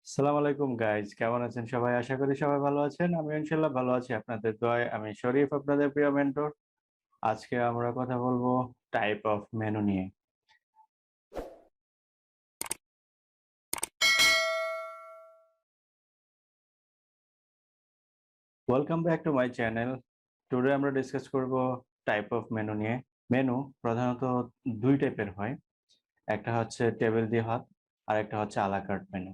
আসসালামু আলাইকুম গাইজ, কেমন আছেন সবাই? আশা করি সবাই ভালো আছেন। আমি ইনশাল্লাহ ভালো আছি আপনাদের দোয়ায়। আমি শরীফ, আপনাদের প্রিয় মেন্টর। আজকে আমরা কথা বলবো টাইপ অফ মেনু নিয়ে। Welcome back to my channel. Today আমরা ডিসকাস করব টাইপ অফ মেনু নিয়ে। মেনু প্রধানত দুই টাইপের হয়, একটা হচ্ছে টেবিল দি হট আর একটা হচ্ছে আলা কার্ট মেনু।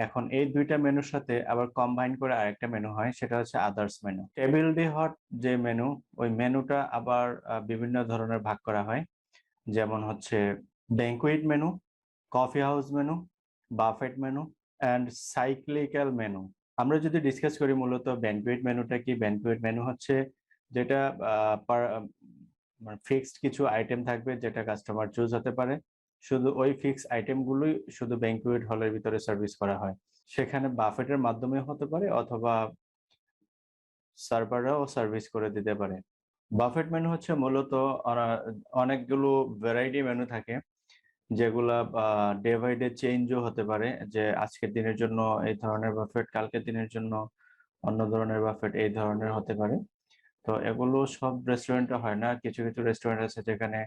এখন এই দুইটা মেনুর সাথে আবার কম্বাইন করে আরেকটা মেনু হয়, সেটা হচ্ছে আদার্স মেনু। টেবিল দি হট যে মেনু, ওই মেনুটা আবার বিভিন্ন ধরনের ভাগ করা হয়। যেমন হচ্ছে banquet menu, coffee house menu, buffet menu and cyclical menu. আমরা যদি ডিসকাস করি মূলত ব্যাংকুয়েট মেনুটা কি, ব্যাংকুয়েট মেনু হচ্ছে যেটা ফিক্সড কিছু আইটেম থাকবে, যেটা কাস্টমার চুজ হতে পারে। শুধু ওই ফিক্স আইটেমগুলোই শুধু ব্যাংকুয়েট হলের ভিতরে সার্ভিস করা হয়। সেখানে বাফেটের মাধ্যমে হতে পারে অথবা সার্ভাররাও সার্ভিস করে দিতে পারে। বাফেট মেনু হচ্ছে মূলত অনেকগুলো ভ্যারাইটি মেনু থাকে, যেগুলা ডে বাই ডে চেঞ্জও হতে পারে, যে আজকের দিনের জন্য এই ধরনের বাফেট, কালকের দিনের জন্য অন্য ধরনের বাফেট এই ধরনের হতে পারে। তো এগুলো সব রেস্টুরেন্টে হয় না, কিছু কিছু রেস্টুরেন্ট আছে যেখানে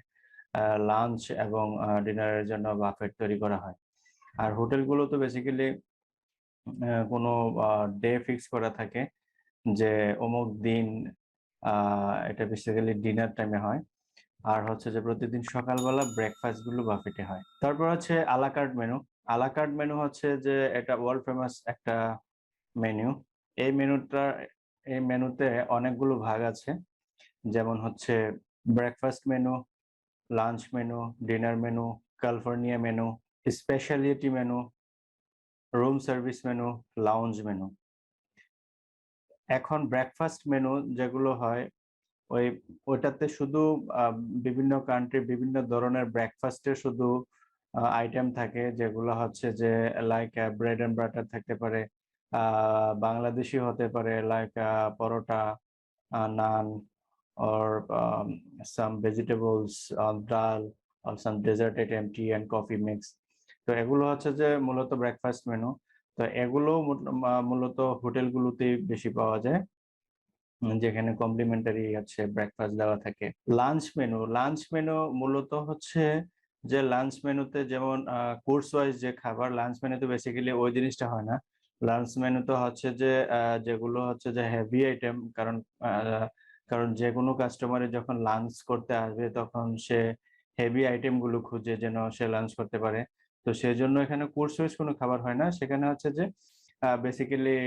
লাঞ্চ এবং ডিনারের জন্য বাফেট তৈরি করা হয়। আর হোটেলগুলো তো বেসিক্যালি কোনো ডে ফিক্স করা থাকে, যে অমুক দিন এটা বেসিক্যালি ডিনার টাইমে হয়। আর হচ্ছে যে প্রতিদিন সকালবেলা ব্রেকফাস্ট গুলো বাফেটে হয়। তারপর হচ্ছে আলাকার্ট মেনু। আলাকার্ট মেনু হচ্ছে যে এটা ওয়ার্ল্ড ফেমাস একটা মেনু। এই মেনুটা, এই মেনুতে অনেকগুলো ভাগ আছে। যেমন হচ্ছে breakfast menu, lunch menu, dinner menu, California menu, speciality menu, room service menu, lounge menu. এখন ব্রেকফাস্ট মেনু যেগুলো হয়, ওই ওইটাতে শুধু আহ, বিভিন্ন কান্ট্রি বিভিন্ন ধরনের ব্রেকফাস্টের শুধু আইটেম থাকে, যেগুলো হচ্ছে যে লাইক ব্রেড এন্ড বাটার থাকতে পারে, বাংলাদেশি হতে পারে like paratha, naan, or some vegetables, dal, or some dessert item, tea and coffee mix. তো এগুলো হচ্ছে যে মূলত ব্রেকফাস্ট মেনু। তো এগুলো মূলত হোটেলগুলোতেই বেশি পাওয়া যায়, যেখানে কমপ্লিমেন্টারি হচ্ছে ব্রেকফাস্ট দেওয়া থাকে। লাঞ্চ মেনু, লাঞ্চ মেনু মূলত হচ্ছে যে লাঞ্চ মেনুতে যেমন কোর্স ওয়াইজ যে খাবার, লাঞ্চ মেনুতে বেসিক্যালি ওই জিনিসটা হয় না। লাঞ্চ মেনুতে হচ্ছে যে যেগুলো হচ্ছে যে হেভি আইটেম, কারণ যে কোনো কাস্টমারে যখন লাঞ্চ করতে আসবে তখন সে হেভি আইটেম গুলো খুঁজে যেন সে লাঞ্চ করতে পারে। তো সেজন্য এখানে কোর্স ওয়াইজ কোনো খাবার হয় না, সেখানে হচ্ছে যে বেসিক্যালি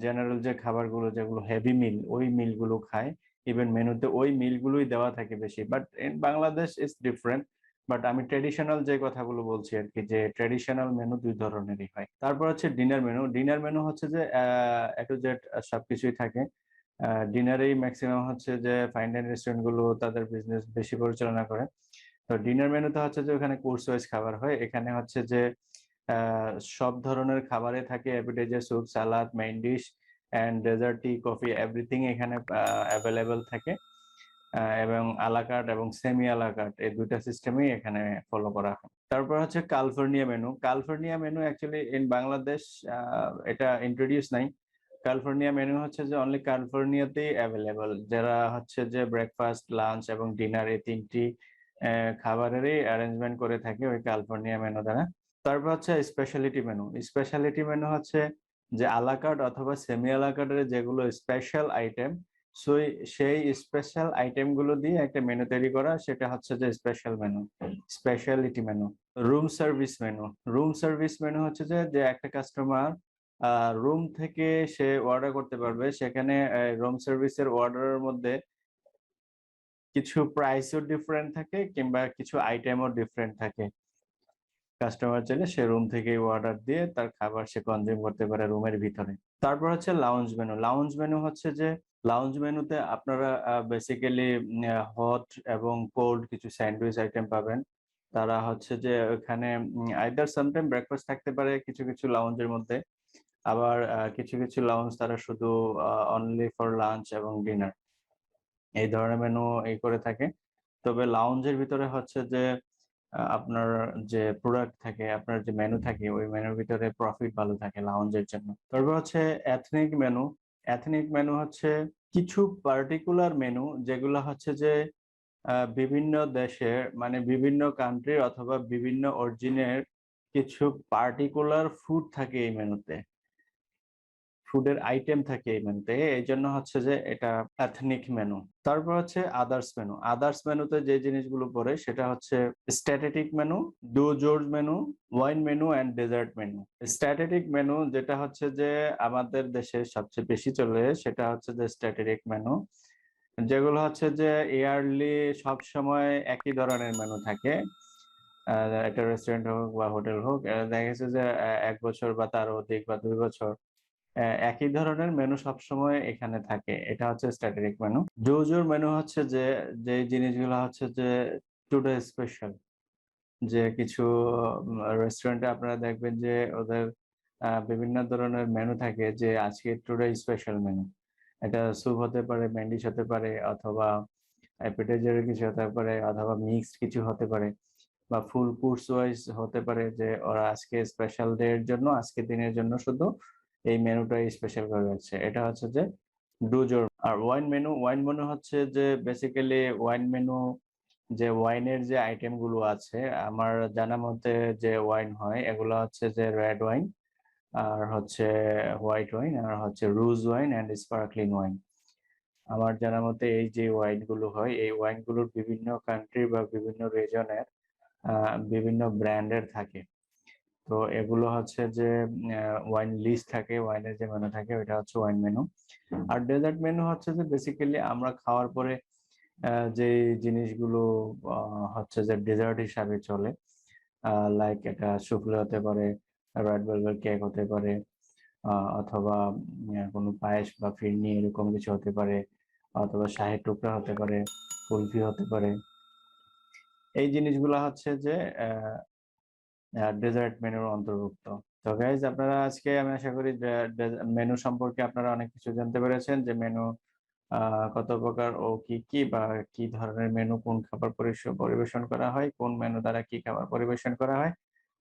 জেনারেল যে খাবারগুলো, যেগুলো হেভি মিল, ওই মিলগুলো খায়। ইভেন মেনুতে ওই মিলগুলোই দেওয়া থাকে বেশি, but in Bangladesh is different. But আমি ট্রেডিশনাল যে কথাগুলো বলছি আর কি, যে ট্রেডিশনাল মেনু দুই ধরনেরই হয়। তারপর হচ্ছে ডিনার মেনু। ডিনার মেনু হচ্ছে যে এ টু জেড সবকিছুই থাকে। ডিনারেই ম্যাক্সিমাম হচ্ছে যে ফাইন ডাইনিং রেস্টুরেন্ট গুলো তাদের বিজনেস বেশি পরিচালনা করে। তো ডিনার মেনুতে হচ্ছে যে ওখানে কোর্স ওয়াইজ খাবার হয়। এখানে হচ্ছে যে সব ধরনের খাবারে থাকে, appetizer, soup, salad, main dish and dessert, tea, coffee, everything এখানে অ্যাভেলেবেল থাকে। এবং আলাকার্ট এবং সেমি আলাকার্ট এই দুইটা সিস্টেমই এখানে ফলো করা হয়। তারপর হচ্ছে California menu. California menu actually in Bangladesh এটা ইন্ট্রোডিউস নাই। ক্যালিফোর্নিয়া মেনু হচ্ছে যে অনলি ক্যালিফোর্নিয়াতেই অ্যাভেলেবল, যারা হচ্ছে যে ব্রেকফাস্ট, লাঞ্চ এবং ডিনার এই তিনটি খাবারেরই অ্যারেঞ্জমেন্ট করে থাকে ওই ক্যালিফোর্নিয়া মেনু দ্বারা। তারপর হচ্ছে স্পেশালিটি মেনু। স্পেশালিটি মেনু হচ্ছে যে আলাকার্ট অথবা সেমি আলাকার্টের যেগুলো স্পেশাল আইটেম, সো সেই স্পেশাল আইটেম গুলো দিয়ে একটা মেনু তৈরি করা, সেটা হচ্ছে যে special menu, speciality menu. Room service menu. Room service menu হচ্ছে যে যে একটা কাস্টমার রুম থেকে সে অর্ডার করতে পারবে, সেখানে রুম সার্ভিসের অর্ডারের মধ্যে কিছু প্রাইসও ডিফারেন্ট থাকে কিংবা কিছু আইটেমও ডিফারেন্ট থাকে। কাস্টমার চাইলে সে রুম থেকেই অর্ডার দিয়ে তার খাবার সে কনজিউম করতে পারে রুমের ভিতরে। তারপর হচ্ছে লাউঞ্জ মেনু। লাউঞ্জ মেনু হচ্ছে যে লাউঞ্জ মেনুতে আপনারা বেসিক্যালি হট এবং কোল্ড কিছু স্যান্ডউইচ আইটেম পাবেন। তারা হচ্ছে যে ওখানে আইদার সামটাইম ব্রেকফাস্ট থাকতে পারে কিছু কিছু লাউঞ্জের মধ্যে, আবার কিছু কিছু লাউঞ্জ তারা শুধু অনলি ফর লাঞ্চ এবং ডিনার এই ধরনের মেনু এই করে থাকে। তবে লাউঞ্জের ভিতরে হচ্ছে যে আপনার যে প্রোডাক্ট থাকে, আপনার যে মেনু থাকে, ওই মেনুর ভিতরে প্রফিট ভালো থাকে লাউঞ্জের জন্য। তারপর হচ্ছে এথনিক মেনু। এথনিক মেনু হচ্ছে কিছু পার্টিকুলার মেনু যেগুলো হচ্ছে যে বিভিন্ন দেশের মানে বিভিন্ন কান্ট্রির অথবা বিভিন্ন অরিজিনের কিছু পার্টিকুলার ফুড থাকে এই মেনুতে। ফুডের আইটেম থাকে এই মেনুতে। এইজন্য হচ্ছে যে এটা এথনিক মেনু। তারপর হচ্ছে আদার্স মেনু। আদার্স মেনুতে যে জিনিসগুলো পড়ে সেটা হচ্ছে static menu, du jour menu, wine menu and dessert menu. Static menu যেটা হচ্ছে যে আমাদের দেশে সবচেয়ে বেশি চলে সেটা হচ্ছে যে স্ট্যাটিক মেনু। যেগুলো হচ্ছে যে ইয়ারলি সবসময় একই ধরনের মেনু থাকে। একটা রেস্টুরেন্ট হোক বা হোটেল হোক, দেখা গেছে যে ১ বছর বা তার অধিক বা ২ বছর একই ধরনের মেনু সবসময় এখানে থাকে। এটা হচ্ছে স্ট্র্যাটেজিক মেনু। জোজোর মেনু হচ্ছে যে, যেই জিনিসগুলো হচ্ছে যে টুডে স্পেশাল। যে কিছু রেস্টুরেন্টে আপনারা দেখবেন যে ওদের বিভিন্ন ধরনের মেনু থাকে যে আজকে টুডে স্পেশাল মেনু। এটা স্যুপ হতে পারে, মেইন ডিশ হতে পারে অথবা অ্যাপিটাইজার এর কিছু হতে পারে অথবা মিক্সড কিছু হতে পারে বা ফুল কোর্স ওয়াইজ হতে পারে যে ওরা আজকে স্পেশাল ডে এর জন্য আজকের দিনের জন্য শুধু এই মেনুটাই স্পেশাল করে রাখছে। এটা হচ্ছে যে ডুজোর। আর ওয়াইন মেনু হচ্ছে যে বেসিক্যালি ওয়াইন মেনু যে ওয়াইনের যে আইটেম গুলো আছে আমার জানা মতে যে ওয়াইন হয় এগুলো হচ্ছে যে রেড ওয়াইন আর হচ্ছে হোয়াইট ওয়াইন আর হচ্ছে রুজ ওয়াইন এন্ড স্পার্কলিং ওয়াইন। আমার জানা মতে এই যে ওয়াইন গুলো হয় এই ওয়াইন গুলোর বিভিন্ন কান্ট্রি বা বিভিন্ন রিজনের বিভিন্ন ব্র্যান্ডের থাকে। তো এগুলো হচ্ছে যে ওয়াইন লিস্ট থাকে, ওয়াইনের যে মেনু থাকে ওইটা হচ্ছে ওয়াইন মেনু। আর ডেজার্ট মেনু হচ্ছে যে বেসিক্যালি আমরা খাওয়ার পরে যে জিনিসগুলো হচ্ছে যে ডেজার্ট হিসাবে চলে, লাইক এটা সুফলে হতে পারে, রেড ভেলভেট কেক হতে পারে, অথবা কোনো পায়েস বা ফিরনি এরকম কিছু হতে পারে, অথবা শাহের টুকরা হতে পারে, কুলফি হতে পারে। এই জিনিসগুলো হচ্ছে যে ডেজার্ট মেনুর অন্তর্ভুক্ত। তো গাইজ আপনারা আজকে আমি আশা করি মেনু সম্পর্কে আপনারা অনেক কিছু জানতে পেরেছেন যে মেনু কত প্রকার ও কি কি বা কি ধরনের মেনু কোন খাবার পরিবেশন করা হয়, কোন মেনু দ্বারা কি খাবার পরিবেশন করা হয়।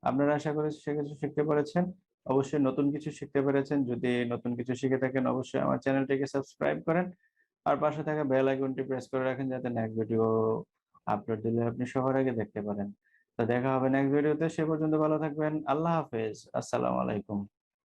আপনারা আশা করি সে কিছু শিখতে পেরেছেন। অবশ্যই নতুন কিছু শিখতে পেরেছেন। যদি নতুন কিছু শিখে থাকেন অবশ্যই আমার চ্যানেলটিকে সাবস্ক্রাইব করেন। আর পাশে থাকা বেল আইকনটি প্রেস করে রাখেন যাতে নেক্সট ভিডিও আপলোড দিলে আপনি সবার আগে দেখতে পারেন। তো দেখা হবে নেক্সট ভিডিওতে। সে পর্যন্ত ভালো থাকবেন। আল্লাহ হাফেজ। আসসালামু আলাইকুম।